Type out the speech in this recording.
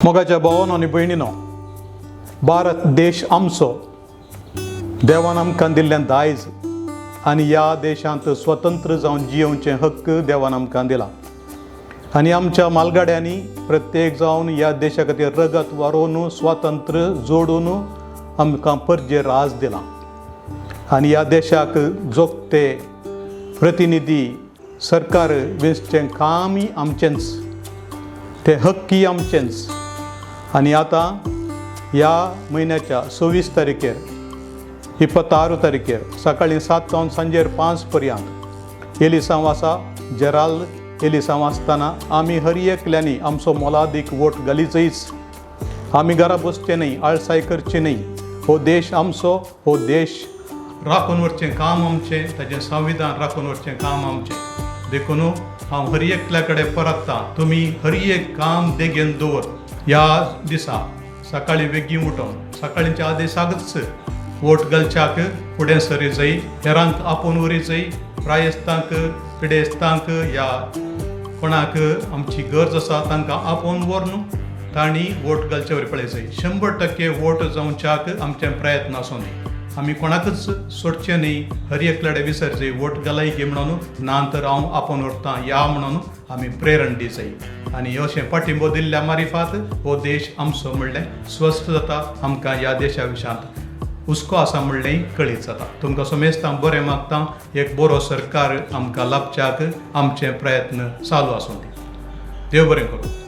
मोगाच्या भावांनो आनी भयणींनो, भारत देश आमचो देवान आमकां दिल्लें दायज आनी ह्या देशांत स्वतंत्र जावन जियोवचे हक्क देवान आमकां दिला आनी आमच्या मालगाड्यांनी प्रत्येक जावन ह्या देशा खातीर रगत वारोवन स्वातंत्र्य जोडून आमकां परजे राज दिला आनी ह्या देशाक जोगते प्रतिनिधी सरकार वेंचचें कामय आमचेंच, ते हक्की आमचेंच। आनी आतां ह्या म्हयन्याच्या 26 तारखेर 26 तारखेर सकाळीं 7 सावन सांजेर 5 पर्यंत एलिसांव आसा, जेराल्ड एलिसांव आसतना आमी हर एकल्यांनी आमचो मोलादीक वोट घालीचोच। आमी घरा बसचें न्ही, आळसाय करची न्ही। हो देश आमचो, हो देश राखून व्हरचें काम आमचें, ताजें संविधान राखून व्हरचें काम आमचें। देखून हांव हर एकल्या कडेन परततां, तुमी हर एक काम देगेन दवर। ह्या दिसा सकाळीं बेगीन उठोन सकाळींच्या आदेसाकच वोट घालच्याक फुडें सरी जाय, हेरांक आपोवन उरी जाय। प्रायस्तांक पिडेस्तांक या कोणाक आमची गरज आसा तांकां आपोवन व्हरून तांणी वोट घालचे वर पळय जाय। 100% वोट जावच्याक आमचे प्रयत्न आसूं दी। आमी कोणाकच सोडचें न्ही, हर एकल्याडे विसर जाय, वोट घालाय गे म्हणून, ना तर हांव आपोवन व्हरतां या म्हणून आमी प्रेरण दी जाय। आनी अशें पाठिंबो दिल्ल्या मारिफात हो देश आमचो म्हणलें स्वस्थ जाता, आमकां ह्या देशा विशांत हुस्को आसा म्हणलें कळीत जाता। तुमकां समेस्तां बरें मागतां, एक बरो सरकार आमकां लाभच्याक आमचे प्रयत्न चालू आसूं दी। देव बरें करूं।